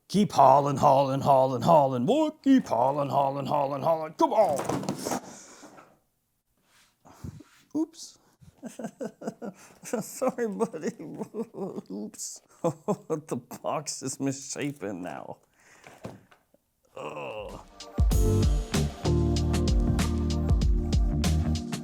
Keep hauling, hauling, hauling, hauling, boy. Keep hauling, hauling, hauling, hauling. Come on. Oops. Sorry, buddy. Oops. The box is misshapen now. Oh.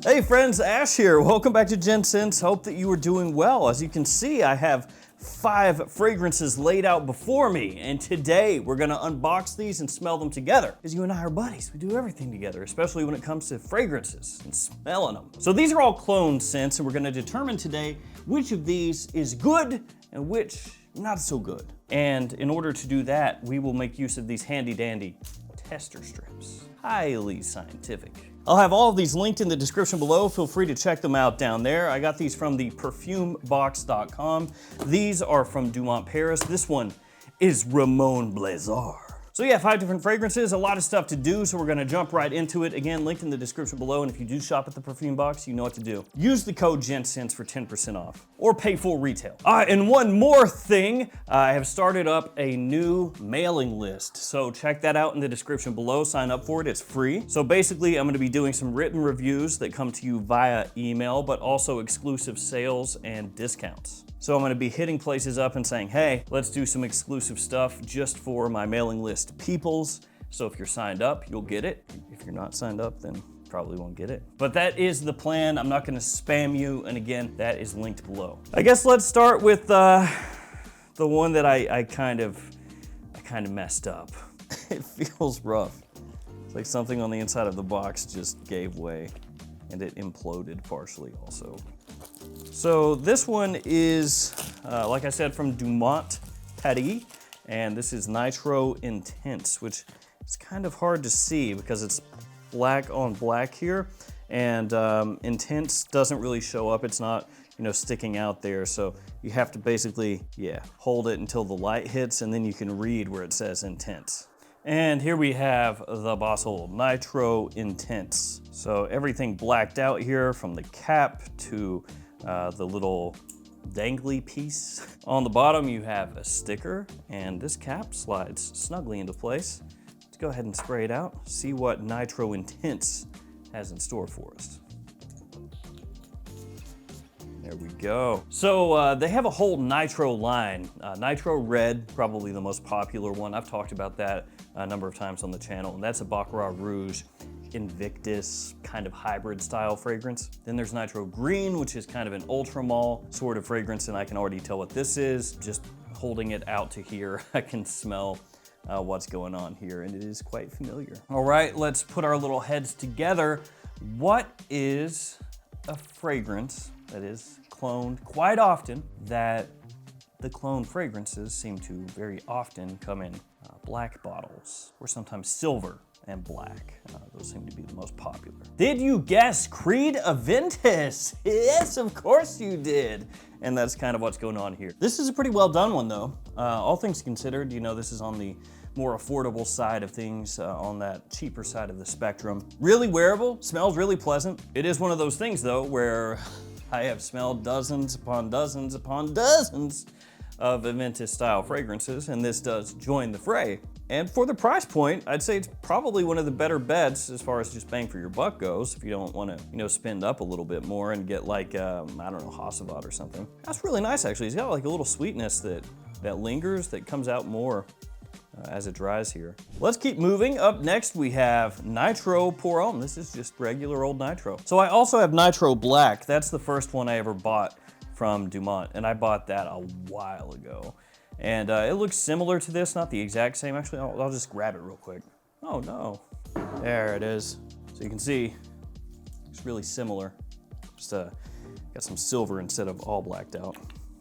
Hey friends, Ash here. Welcome back to Gents. Hope that you are doing well. As you can see, I have 5 fragrances laid out before me, and today we're gonna unbox these and smell them together. Because you and I are buddies, we do everything together, especially when it comes to fragrances and smelling them. So these are all clone scents, and we're gonna determine today which of these is good and which not so good. And in order to do that, we will make use of these handy dandy tester strips. Highly scientific. I'll have all of these linked in the description below. Feel free to check them out down there. I got these from the perfumebox.com. These are from Dumont Paris. This one is Ramon Blazar. So yeah, 5 different fragrances, a lot of stuff to do, so we're gonna jump right into it. Again, linked in the description below, and if you do shop at the Perfume Box, you know what to do. Use the code GENTS for 10% off, or pay full retail. And one more thing, I have started up a new mailing list, so check that out in the description below, sign up for it, it's free. So basically, I'm gonna be doing some written reviews that come to you via email, but also exclusive sales and discounts. So I'm gonna be hitting places up and saying, hey, let's do some exclusive stuff just for my mailing list peoples. So if you're signed up, you'll get it. If you're not signed up, then probably won't get it. But that is the plan. I'm not gonna spam you. And again, that is linked below. I guess let's start with the one that I kind of messed up. It feels rough. It's like something on the inside of the box just gave way and it imploded partially also. So this one is, like I said, from Dumont Paris, and this is Nitro Intense, which is kind of hard to see because it's black on black here, and Intense doesn't really show up. It's not, sticking out there, so you have to basically, hold it until the light hits, and then you can read where it says Intense. And here we have the bottle, Nitro Intense. So everything blacked out here from the cap to the little dangly piece. On the bottom you have a sticker, and this cap slides snugly into place. Let's go ahead and spray it out, see what Nitro Intense has in store for us. There we go. So they have a whole Nitro line. Nitro Red, probably the most popular one. I've talked about that a number of times on the channel, and that's a Baccarat Rouge Invictus kind of hybrid style fragrance. Then there's Nitro Green, which is kind of an ultra mall sort of fragrance, and I can already tell what this is. Just holding it out to here, I can smell what's going on here, and it is quite familiar. All right, let's put our little heads together. What is a fragrance that is cloned quite often, that the cloned fragrances seem to very often come in black bottles, or sometimes silver and black. Those seem to be the most popular. Did you guess Creed Aventus? Yes, of course you did. And that's kind of what's going on here. This is a pretty well done one though. All things considered, this is on the more affordable side of things, on that cheaper side of the spectrum. Really wearable, smells really pleasant. It is one of those things though, where I have smelled dozens upon dozens upon dozens of Aventus style fragrances, and this does join the fray. And for the price point, I'd say it's probably one of the better bets as far as just bang for your buck goes, if you don't want to, spend up a little bit more and get like, I don't know, Hacivat or something. That's really nice actually. It's got like a little sweetness that lingers, that comes out more as it dries here. Let's keep moving. Up next we have Nitro Pour Homme. This is just regular old Nitro. So I also have Nitro Black. That's the first one I ever bought from Dumont, and I bought that a while ago. And it looks similar to this, not the exact same. Actually, I'll just grab it real quick. Oh no, there it is. So you can see, it's really similar. Just got some silver instead of all blacked out.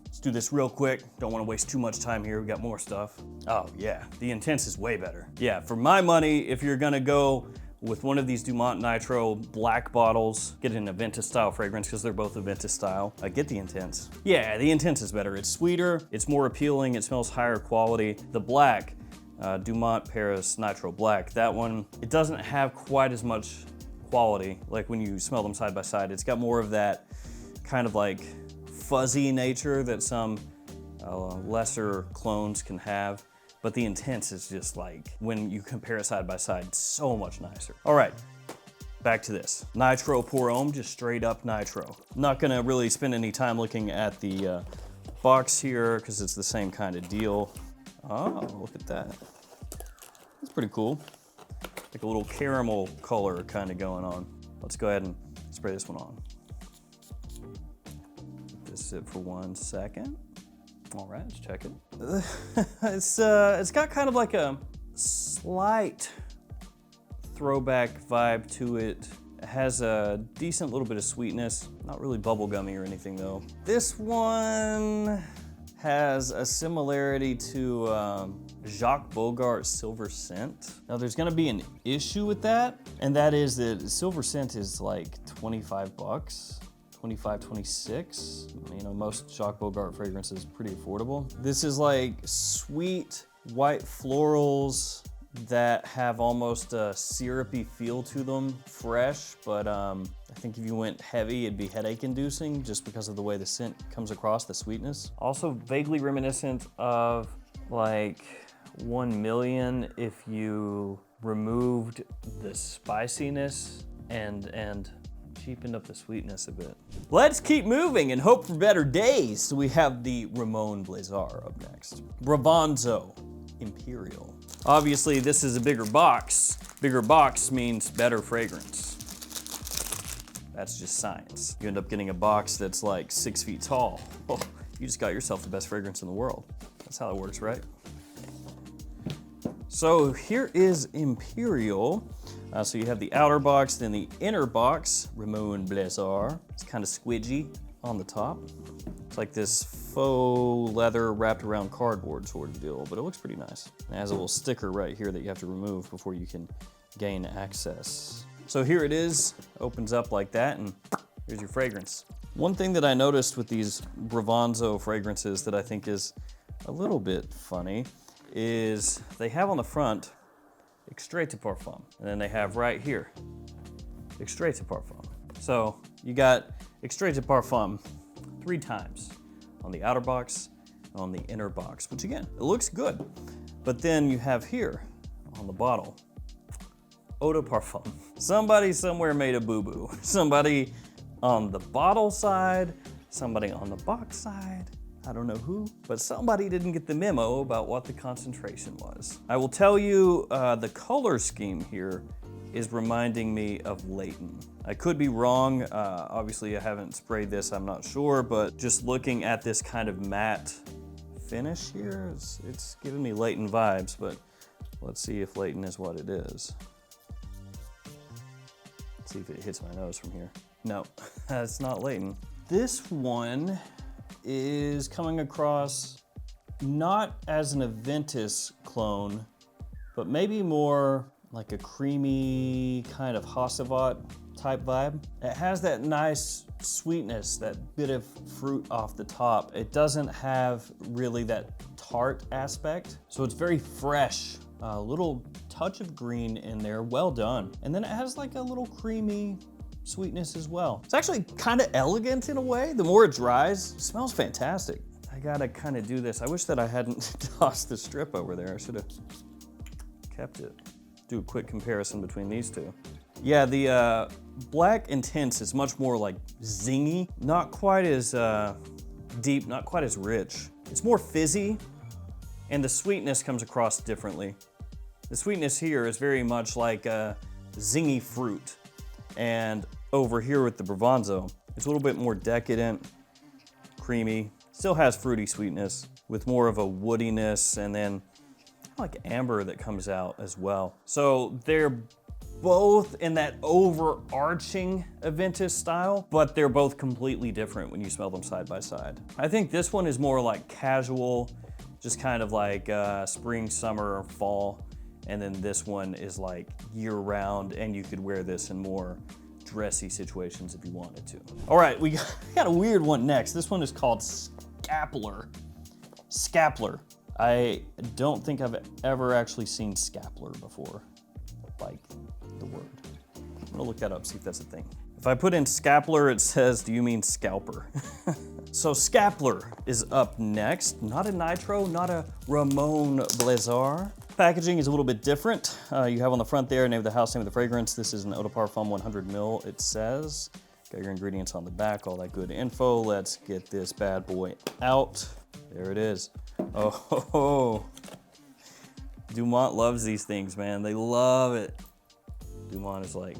Let's do this real quick. Don't want to waste too much time here. We got more stuff. Oh yeah, the Intense is way better. Yeah, for my money, if you're gonna go with one of these Dumont Nitro black bottles, get an Aventus style fragrance because they're both Aventus style. Get the Intense. Yeah, the Intense is better. It's sweeter, it's more appealing, it smells higher quality. The black, Dumont Paris Nitro Black, that one, it doesn't have quite as much quality like when you smell them side by side. It's got more of that kind of like fuzzy nature that some lesser clones can have. but the Intense is just like, when you compare it side by side, so much nicer. All right, back to this. Nitro pour homme, just straight up Nitro. I'm not gonna really spend any time looking at the box here because it's the same kind of deal. Oh, look at that. That's pretty cool. Like a little caramel color kind of going on. Let's go ahead and spray this one on. Let this sit for 1 second. All right, let's check it. It's got kind of like a slight throwback vibe to it. It has a decent little bit of sweetness, not really bubblegummy or anything though. This one has a similarity to Jacques Bogart's Silver Scent. Now there's gonna be an issue with that, and that is that Silver Scent is like 25 bucks. 25, 26. You know, most Jacques Bogart fragrances is pretty affordable. This is like sweet white florals that have almost a syrupy feel to them, fresh, but I think if you went heavy, it'd be headache inducing just because of the way the scent comes across, the sweetness. Also vaguely reminiscent of like 1 million if you removed the spiciness and cheapened up the sweetness a bit. Let's keep moving and hope for better days. So we have the Ramon blazar up next. Bravanzo Imperial. Obviously this is a bigger box. Bigger box means better fragrance. That's just science. You end up getting a box that's like 6 feet tall. Oh, you just got yourself the best fragrance in the world. That's how it works, right? So here is Imperial. So you have the outer box, then the inner box, Ramon blazar. It's kind of squidgy on the top. It's like this faux leather wrapped around cardboard sort of deal, but it looks pretty nice. It has a little sticker right here that you have to remove before you can gain access. So here it is, opens up like that, and here's your fragrance. One thing that I noticed with these Bravanzo fragrances that I think is a little bit funny is they have on the front extrait de parfum, and then they have right here extrait de parfum. So you got extrait de parfum 3 times on the outer box and on the inner box, which again, it looks good. But then you have here on the bottle eau de parfum. Somebody somewhere made a boo-boo. Somebody on the bottle side, somebody on the box side, I don't know who, but somebody didn't get the memo about what the concentration was. I will tell you the color scheme here is reminding me of Leighton. I could be wrong. Obviously I haven't sprayed this, I'm not sure, but just looking at this kind of matte finish here, it's giving me Leighton vibes, but let's see if Leighton is what it is. Let's see if it hits my nose from here. No, it's not Leighton. This one is coming across not as an Aventus clone, but maybe more like a creamy kind of Hacivat type vibe. It has that nice sweetness, that bit of fruit off the top. It doesn't have really that tart aspect, so it's very fresh. A little touch of green in there, well done. And then it has like a little creamy sweetness as well. It's actually kind of elegant in a way. The more it dries, it smells fantastic. I gotta kind of do this. I wish that I hadn't tossed the strip over there. I should have kept it. Do a quick comparison between these two. Yeah, the Black Intense is much more like zingy, not quite as deep, not quite as rich. It's more fizzy, and the sweetness comes across differently. The sweetness here is very much like a zingy fruit. And over here with the Bravanzo, it's a little bit more decadent, creamy, still has fruity sweetness with more of a woodiness and then like amber that comes out as well. So they're both in that overarching Aventus style, but they're both completely different when you smell them side by side. I think this one is more like casual, just kind of like spring, summer, fall. And then this one is like year round, and you could wear this in more dressy situations if you wanted to. All right, we got a weird one next. This one is called Scaper. Scaper. I don't think I've ever actually seen Scaper before, like the word. I'm gonna look that up, see if that's a thing. If I put in Scaper, it says, do you mean scalper? So Scaper is up next. Not a Nitro, not a Ramon blazar. Packaging is a little bit different. You have on the front there, name of the house, name of the fragrance. This is an Eau de Parfum 100 ml, it says. Got your ingredients on the back, all that good info. Let's get this bad boy out. There it is. Oh, Dumont loves these things, man. They love it. Dumont is like,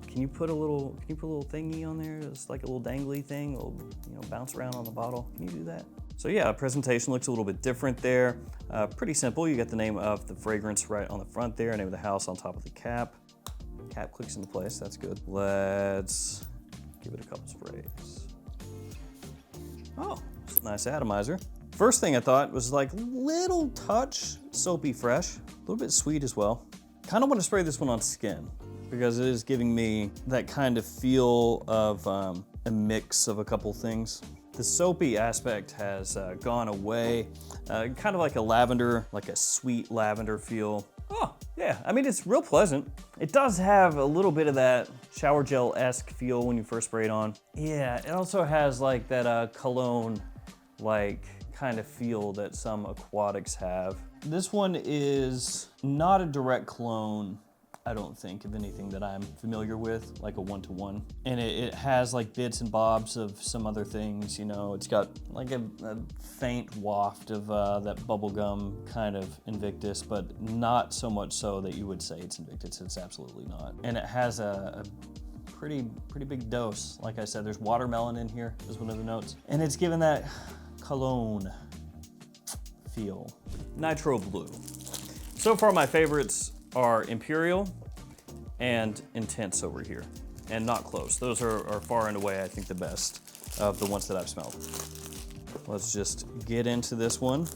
can you put a little thingy on there? It's like a little dangly thing, it'll, you know, bounce around on the bottle. Can you do that? So yeah, presentation looks a little bit different there. Pretty simple. You get the name of the fragrance right on the front there, name of the house on top of the cap. Cap clicks into place, that's good. Let's give it a couple sprays. Oh, it's a nice atomizer. First thing I thought was like little touch soapy fresh, a little bit sweet as well. Kind of want to spray this one on skin because it is giving me that kind of feel of a mix of a couple things. The soapy aspect has gone away, kind of like a lavender, like a sweet lavender feel. Oh, yeah, I mean, it's real pleasant. It does have a little bit of that shower gel-esque feel when you first spray it on. Yeah, it also has like that cologne, like kind of feel that some aquatics have. This one is not a direct clone, I don't think, of anything that I'm familiar with, like a one-to-one. And it has like bits and bobs of some other things, you know. It's got like a faint waft of that bubblegum kind of Invictus, but not so much so that you would say it's Invictus. It's absolutely not. And it has a pretty big dose. Like I said, there's watermelon in here is one of the notes. And it's given that cologne feel. Nitro Blue. So far my favorites are Imperial and Intense over here, and Not Close. Those are far and away, I think, the best of the ones that I've smelled. Let's just get into this one.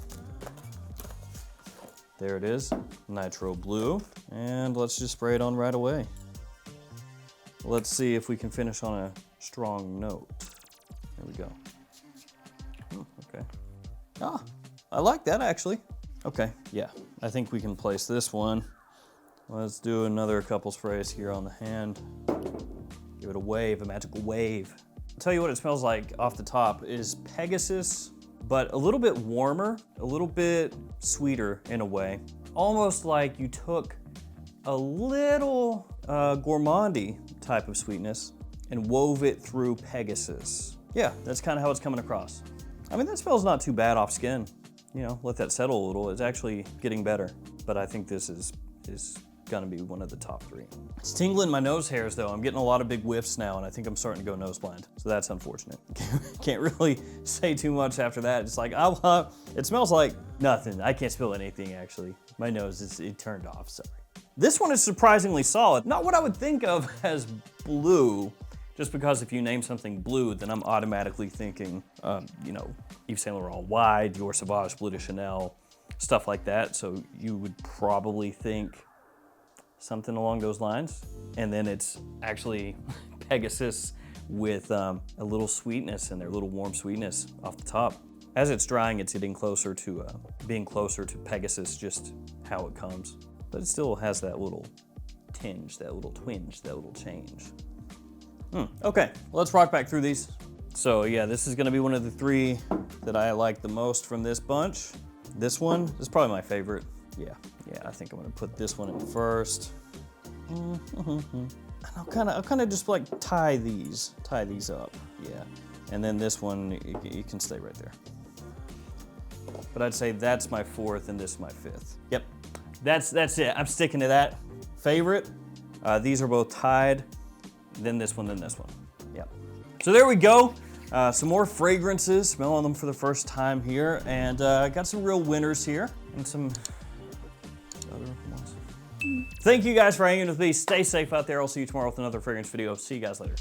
There it is, Nitro Blue, and let's just spray it on right away. Let's see if we can finish on a strong note. There we go. Okay. Ah, I like that actually. Okay, yeah, I think we can place this one. Let's do another couple sprays here on the hand. Give it a wave, a magical wave. I'll tell you what it smells like off the top is Pegasus, but a little bit warmer, a little bit sweeter in a way. Almost like you took a little gourmandy type of sweetness and wove it through Pegasus. Yeah, that's kind of how it's coming across. I mean, that smells not too bad off skin. You know, let that settle a little. It's actually getting better, but I think this is gonna be one of the top three. It's tingling my nose hairs though. I'm getting a lot of big whiffs now and I think I'm starting to go nose blind. So that's unfortunate. Can't really say too much after that. It's like, it smells like nothing. I can't smell anything actually. My nose it turned off, sorry. This one is surprisingly solid. Not what I would think of as blue, just because if you name something blue, then I'm automatically thinking, you know, Yves Saint Laurent Wide, Dior Sauvage, Bleu de Chanel, stuff like that. So you would probably think something along those lines. And then it's actually Pegasus with a little sweetness in there, a little warm sweetness off the top. As it's drying, it's getting closer to being closer to Pegasus, just how it comes. But it still has that little tinge, that little twinge, that little change. Okay, let's rock back through these. So yeah, this is gonna be one of the three that I like the most from this bunch. This one is probably my favorite. Yeah, I think I'm gonna put this one in first. And I'll kind of just like tie these up. Yeah, and then this one, you can stay right there. But I'd say that's my fourth and this is my fifth. Yep, that's it. I'm sticking to that. Favorite, these are both tied. Then this one, then this one. Yep. So there we go. Some more fragrances, smelling them for the first time here, and got some real winners here and some other ones. Thank you guys for hanging with me. Stay safe out there. I'll see you tomorrow with another fragrance video. See you guys later.